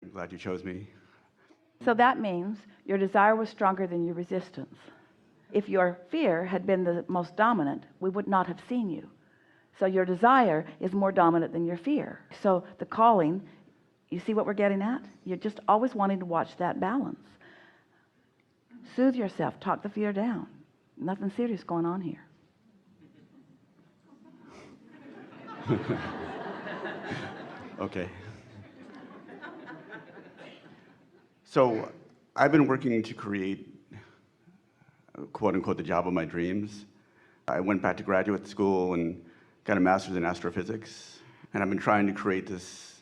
I'm glad you chose me. So that means your desire was stronger than your resistance. If your fear had been the most dominant, we would not have seen you. So your desire is more dominant than your fear. So the calling, you see what we're getting at? You're just always wanting to watch that balance. Soothe yourself, talk the fear down. Nothing serious going on here. Okay. So I've been working to create, quote unquote, the job of my dreams. I went back to graduate school and got a master's in astrophysics. And I've been trying to create this,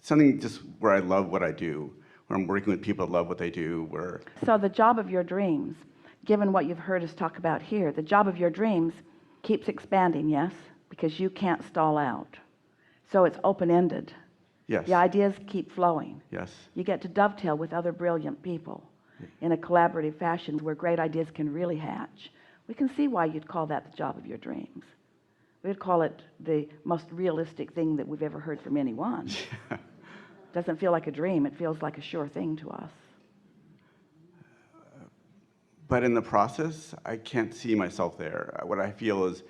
something just where I love what I do, where I'm working with people that love what they do, where... So the job of your dreams, given what you've heard us talk about here, the job of your dreams keeps expanding, yes? Because you can't stall out. So it's open-ended. Yes. The ideas keep flowing. Yes. You get to dovetail with other brilliant people in a collaborative fashion where great ideas can really hatch. We can see why you'd call that the job of your dreams. We'd call it the most realistic thing that we've ever heard from anyone. Doesn't feel like a dream, it feels like a sure thing to us. But in the process, I can't see myself there. What I feel is,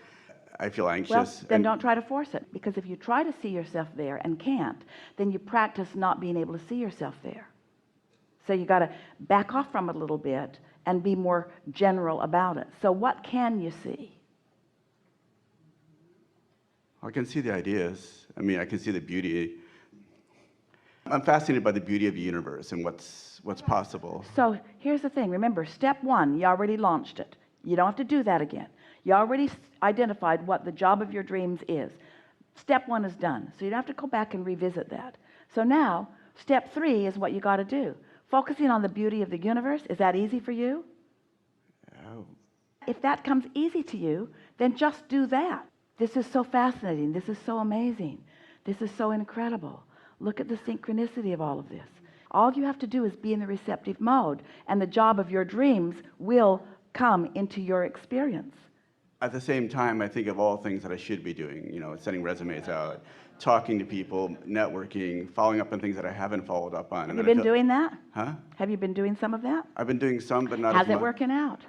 I feel anxious. Well, then don't try to force it, because if you try to see yourself there and can't, then you practice not being able to see yourself there. So you got to back off from it a little bit and be more general about it. So what can you see? I can see the ideas. I mean, I can see the beauty. I'm fascinated by the beauty of the universe and what's possible. So here's the thing. Remember, step one, you already launched it. You don't have to do that again. You already identified what the job of your dreams is. Step one is done. So you don't have to go back and revisit that. So now, step three is what you got to do. Focusing on the beauty of the universe, is that easy for you? Oh. If that comes easy to you, then just do that. This is so fascinating. This is so amazing. This is so incredible. Look at the synchronicity of all of this. All you have to do is be in the receptive mode, and the job of your dreams will come into your experience. At the same time, I think of all things that I should be doing, you know, sending resumes out, talking to people, networking, following up on things that I haven't followed up on. Have you been doing that? Huh? Have you been doing some of that? I've been doing some, but not as much. How's it working out?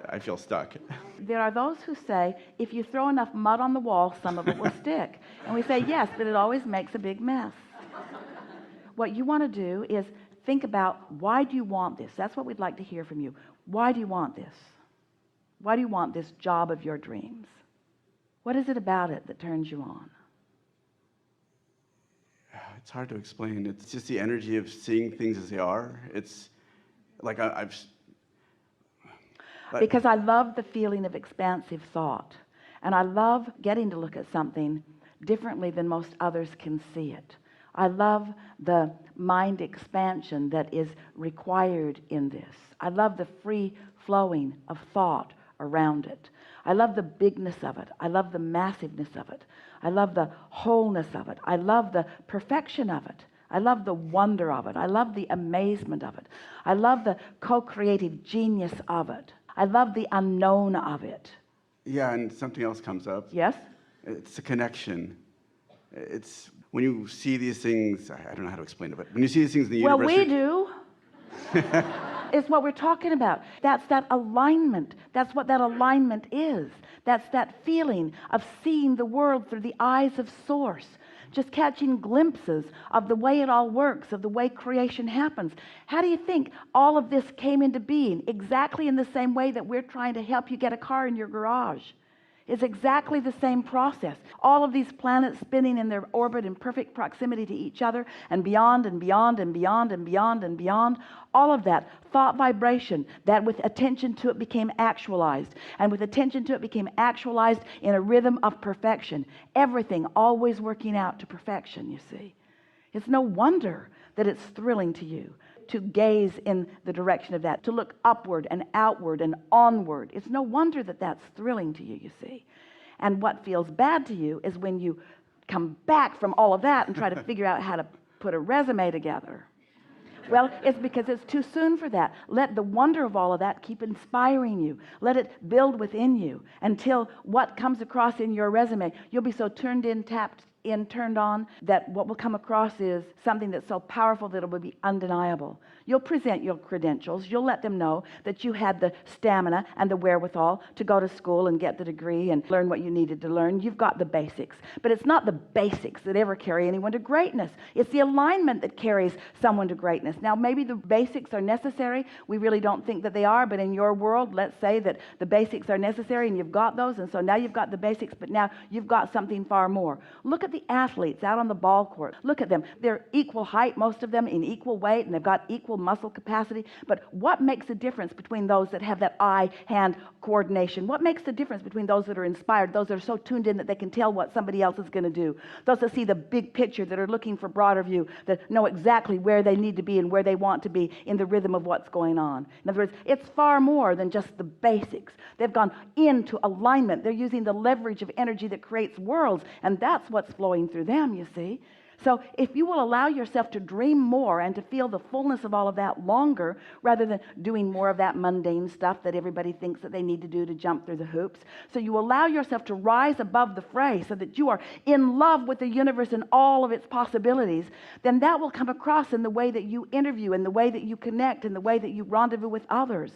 I feel stuck. There are those who say, if you throw enough mud on the wall, some of it will stick. And we say, yes, but it always makes a big mess. What you want to do is think about, why do you want this? That's what we'd like to hear from you. Why do you want this? Why do you want this job of your dreams? What is it about it that turns you on? It's hard to explain. It's just the energy of seeing things as they are. It's like because I love the feeling of expansive thought, and I love getting to look at something differently than most others can see it. I love the mind expansion that is required in this. I love the free flowing of thought around it. I love the bigness of it. I love the massiveness of it. I love the wholeness of it. I love the perfection of it. I love the wonder of it. I love the amazement of it. I love the co-creative genius of it. I love the unknown of it. Yeah, and something else comes up. Yes? It's a connection. It's when you see these things, I don't know how to explain it, but when you see these things in the universe... Well, we do. It's what we're talking about. That's that alignment. That's what that alignment is. That's that feeling of seeing the world through the eyes of Source. Just catching glimpses of the way it all works, of the way creation happens. How do you think all of this came into being? Exactly in the same way that we're trying to help you get a car in your garage. It's exactly the same process. All of these planets spinning in their orbit in perfect proximity to each other, and beyond and beyond and beyond and beyond and beyond. All of that thought vibration that with attention to it became actualized, and with attention to it became actualized in a rhythm of perfection. Everything always working out to perfection, you see. It's no wonder that it's thrilling to you to gaze in the direction of that, to look upward and outward and onward. It's no wonder that that's thrilling to you, you see. And what feels bad to you is when you come back from all of that and try to figure out how to put a resume together. Well, it's because it's too soon for that. Let the wonder of all of that keep inspiring you. Let it build within you until what comes across in your resume, you'll be so turned in, tapped in turned on, that what will come across is something that's so powerful that it will be undeniable. You'll present your credentials. You'll let them know that you had the stamina and the wherewithal to go to school and get the degree and learn what you needed to learn. You've got the basics. But it's not the basics that ever carry anyone to greatness. It's the alignment that carries someone to greatness. Now, maybe the basics are necessary. We really don't think that they are, but in your world, let's say that the basics are necessary and you've got those, and so now you've got the basics, but now you've got something far more. Look at the athletes out on the ball court. Look at them. They're equal height, most of them, in equal weight, and they've got equal muscle capacity. But what makes the difference between those that have that eye-hand coordination? What makes the difference between those that are inspired, those that are so tuned in that they can tell what somebody else is going to do, those that see the big picture, that are looking for broader view, that know exactly where they need to be and where they want to be in the rhythm of what's going on? In other words, it's far more than just the basics. They've gone into alignment. They're using the leverage of energy that creates worlds, and that's what's flowing through them, you see. So if you will allow yourself to dream more and to feel the fullness of all of that longer, rather than doing more of that mundane stuff that everybody thinks that they need to do to jump through the hoops, so you allow yourself to rise above the fray so that you are in love with the universe and all of its possibilities, then that will come across in the way that you interview, in the way that you connect, in the way that you rendezvous with others.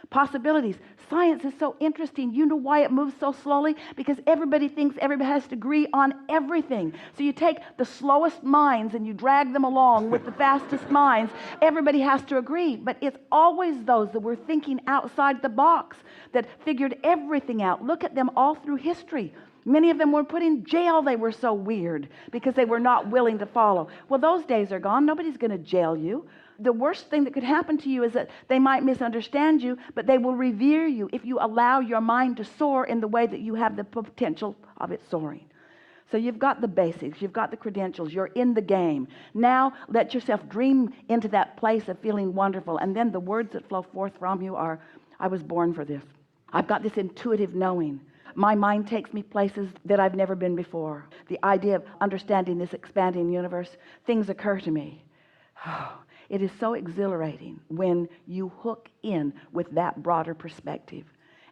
Possibilities. Science is so interesting. You know why it moves so slowly? Because everybody thinks everybody has to agree on everything. So you take the slowest minds and you drag them along with the fastest minds. Everybody has to agree. But it's always those that were thinking outside the box that figured everything out. Look at them all through history. Many of them were put in jail. They were so weird because they were not willing to follow. Well, those days are gone. Nobody's going to jail you. The worst thing that could happen to you is that they might misunderstand you, but they will revere you if you allow your mind to soar in the way that you have the potential of it soaring. So you've got the basics, you've got the credentials, you're in the game. Now let yourself dream into that place of feeling wonderful, and then the words that flow forth from you are, I was born for this. I've got this intuitive knowing. My mind takes me places that I've never been before. The idea of understanding this expanding universe, things occur to me. It is so exhilarating when you hook in with that broader perspective.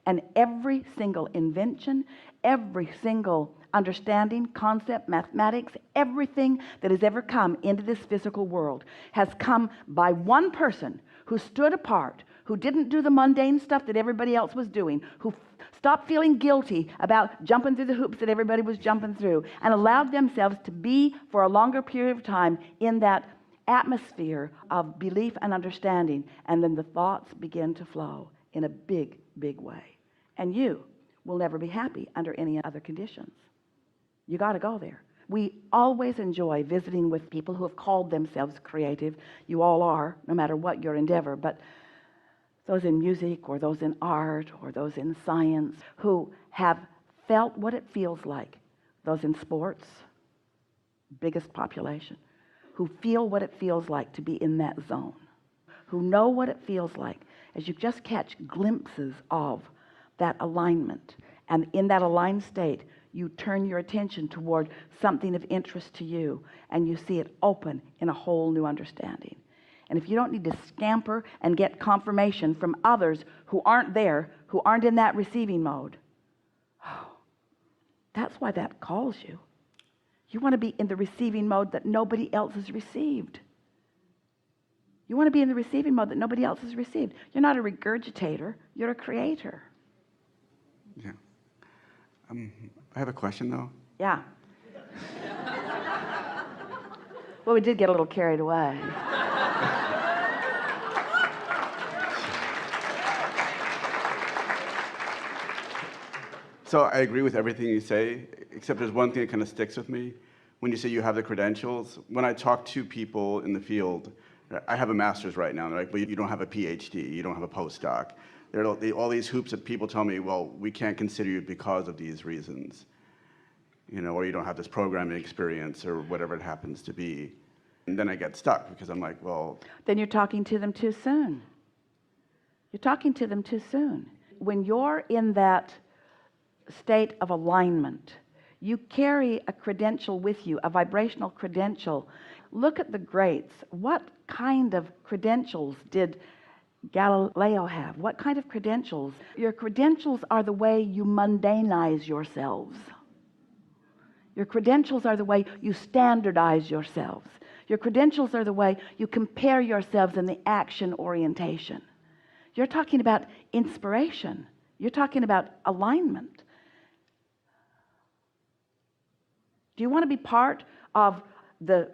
And every single invention, every single understanding, concept, mathematics, everything that has ever come into this physical world has come by one person who stood apart, who didn't do the mundane stuff that everybody else was doing, who stopped feeling guilty about jumping through the hoops that everybody was jumping through, and allowed themselves to be for a longer period of time in that atmosphere of belief and understanding, and then the thoughts begin to flow in a big, big way. And you will never be happy under any other conditions. You got to go there. We always enjoy visiting with people who have called themselves creative. You all are, no matter what your endeavor, but those in music or those in art or those in science who have felt what it feels like, those in sports, biggest population, who feel what it feels like to be in that zone, who know what it feels like as you just catch glimpses of that alignment. And in that aligned state, you turn your attention toward something of interest to you, and you see it open in a whole new understanding. And if you don't need to scamper and get confirmation from others who aren't there, who aren't in that receiving mode, that's why that calls you. You want to be in the receiving mode that nobody else has received. You want to be in the receiving mode that nobody else has received. You're not a regurgitator, you're a creator. Yeah. I have a question, though. Yeah. Well, we did get a little carried away. So I agree with everything you say, except there's one thing that kind of sticks with me. When you say you have the credentials, when I talk to people in the field, I have a master's right now, and they're like, but you don't have a PhD, you don't have a postdoc. There are all these hoops that people tell me, well, we can't consider you because of these reasons. You know, or you don't have this programming experience or whatever it happens to be. And then I get stuck because I'm like, well... Then you're talking to them too soon. You're talking to them too soon. When you're in that state of alignment, you carry a credential with you, a vibrational credential. Look at the greats. What kind of credentials did Galileo have? What kind of credentials? Your credentials are the way you mundanize yourselves. Your credentials are the way you standardize yourselves. Your credentials are the way you compare yourselves in the action orientation. You're talking about inspiration. You're talking about alignment. Do you want to be part of the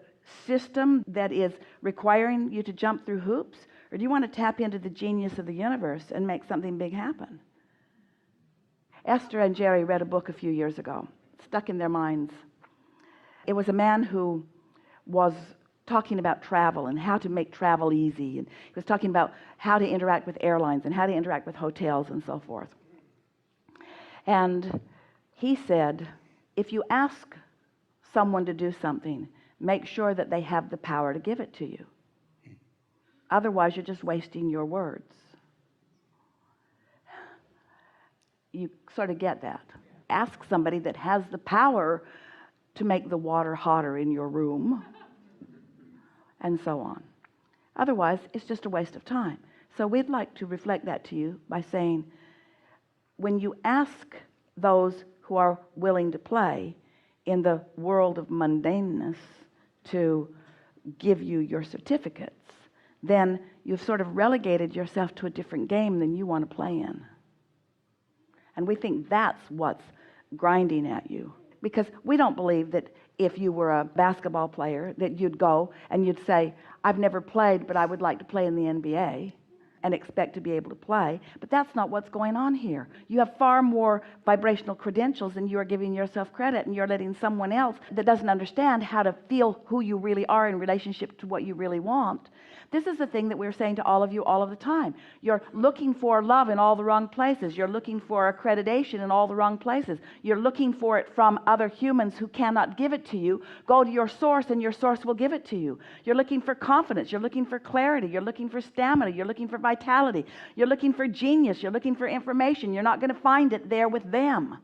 system that is requiring you to jump through hoops? Or do you want to tap into the genius of the universe and make something big happen? Esther and Jerry read a book a few years ago, stuck in their minds. It was a man who was talking about travel and how to make travel easy. And he was talking about how to interact with airlines and how to interact with hotels and so forth. And he said, if you ask someone to do something, make sure that they have the power to give it to you. Otherwise, you're just wasting your words. You sort of get that. Ask somebody that has the power to make the water hotter in your room, and so on. Otherwise, it's just a waste of time. So we'd like to reflect that to you by saying, when you ask those who are willing to play in the world of mundaneness to give you your certificates, then you've sort of relegated yourself to a different game than you want to play in. And we think that's what's grinding at you. Because we don't believe that if you were a basketball player that you'd go and you'd say, I've never played, but I would like to play in the NBA, and expect to be able to play. But that's not what's going on here. You have far more vibrational credentials than you are giving yourself credit, and you're letting someone else that doesn't understand how to feel who you really are in relationship to what you really want. This is the thing that we're saying to all of you all of the time. You're looking for love in all the wrong places. You're looking for accreditation in all the wrong places. You're looking for it from other humans who cannot give it to you. Go to your source and your source will give it to you. You're looking for confidence. You're looking for clarity. You're looking for stamina. You're looking for vitality. You're looking for genius. You're looking for information. You're not going to find it there with them.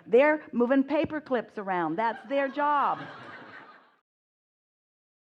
They're moving paper clips around. That's their job.